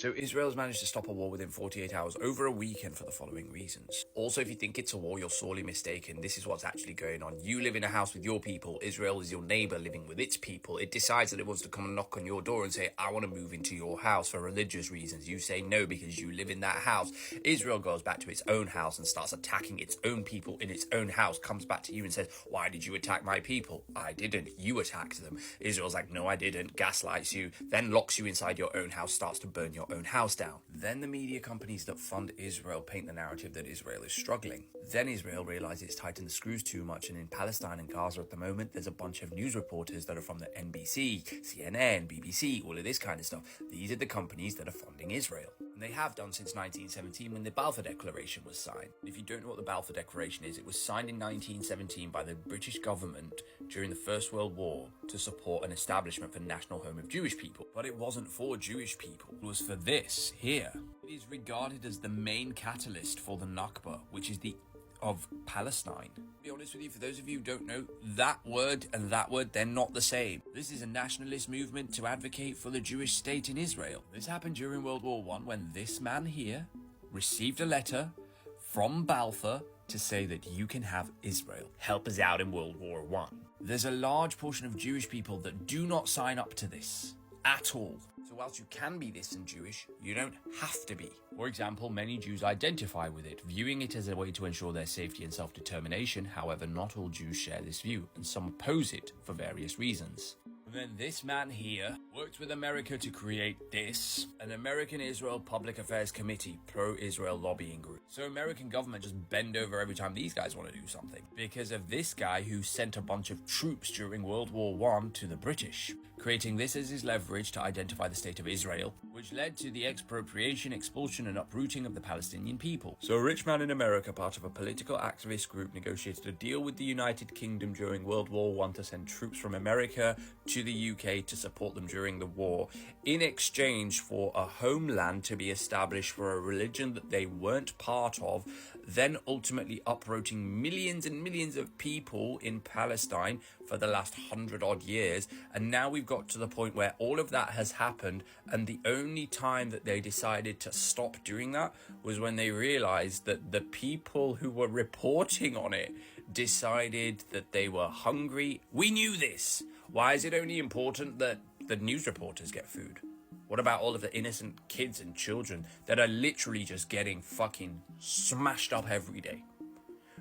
So Israel's managed to stop a war within 48 hours over a weekend for the following reasons. Also, if you think it's a war, you're sorely mistaken. This is what's actually going on. You live in a house with your people. Israel is your neighbor living with its people. It decides that it wants to come and knock on your door and say, I want to move into your house for religious reasons. You say no because you live in that house. Israel goes back to its own house and starts attacking its own people in its own house, comes back to you and says, why did you attack my people? I didn't. You attacked them. Israel's like, no, I didn't. Gaslights you, then locks you inside your own house, starts to burn your own house down. Then the media companies that fund Israel paint the narrative that Israel is struggling. Then Israel realizes it's tightened the screws too much, and in Palestine and Gaza at the moment, there's a bunch of news reporters that are from the NBC, CNN, BBC, all of this kind of stuff. These are the companies that are funding Israel. And they have done since 1917 when the Balfour Declaration was signed. If you don't know what the Balfour Declaration is, it was signed in 1917 by the British government during the First World War to support an establishment for national home of Jewish people. But it wasn't for Jewish people. It was for this here. It is regarded as the main catalyst for the Nakba, which is the of Palestine. To be honest with you, for those of you who don't know, that word and that word, they're not the same. This is a nationalist movement to advocate for the Jewish state in Israel. This happened during World War I when this man here received a letter from Balfour to say that you can have Israel. Help us out in World War I. There's a large portion of Jewish people that do not sign up to this at all. So whilst you can be this and Jewish, you don't have to be. For example, many Jews identify with it, viewing it as a way to ensure their safety and self-determination. However, not all Jews share this view, and some oppose it for various reasons. And then this man here worked with America to create this, an American Israel Public Affairs Committee, pro-Israel lobbying group. So American government just bend over every time these guys want to do something because of this guy who sent a bunch of troops during World War I to the British, creating this as his leverage to identify the state of Israel, which led to the expropriation, expulsion and uprooting of the Palestinian people. So a rich man in America, part of a political activist group, negotiated a deal with the United Kingdom during World War I to send troops from America to the UK to support them during the war, in exchange for a homeland to be established for a religion that they weren't part of, then ultimately uprooting millions and millions of people in Palestine for the last 100-odd years. And now we've got to the point where all of that has happened, and the only time that they decided to stop doing that was when they realized that the people who were reporting on it decided that they were hungry. We knew this. Why is it only important that the news reporters get food? What about all of the innocent kids and children that are literally just getting fucking smashed up every day?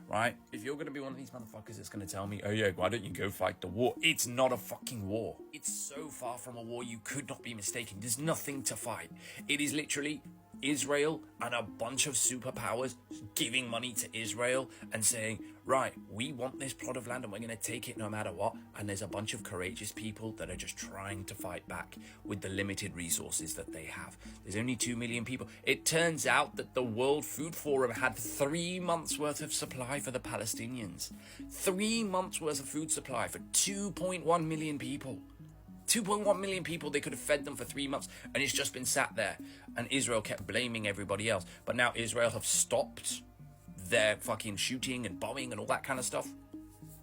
Right? If you're going to be one of these motherfuckers that's going to tell me, oh yeah, why don't you go fight the war? It's not a fucking war. It's so far from a war you could not be mistaken. There's nothing to fight. It is literally Israel and a bunch of superpowers giving money to Israel and saying, right, we want this plot of land and we're going to take it no matter what. And there's a bunch of courageous people that are just trying to fight back with the limited resources that they have. There's only 2 million people. It turns out that the World Food Forum had 3 months worth of supply for the Palestinians. 3 months worth of food supply for 2.1 million people. 2.1 million people, they could have fed them for 3 months, and it's just been sat there. And Israel kept blaming everybody else. But now Israel have stopped their fucking shooting and bombing and all that kind of stuff.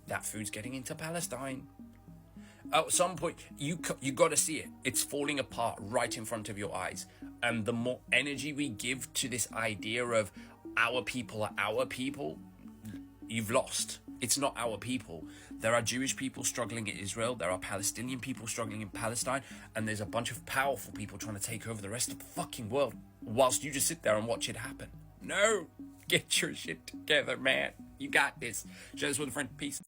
That food's getting into Palestine. At some point, you got to see it. It's falling apart right in front of your eyes. And the more energy we give to this idea of our people are our people, you've lost. It's not our people. There are Jewish people struggling in Israel. There are Palestinian people struggling in Palestine. And there's a bunch of powerful people trying to take over the rest of the fucking world whilst you just sit there and watch it happen. No! Get your shit together, man. You got this. Share this with a friend. Peace.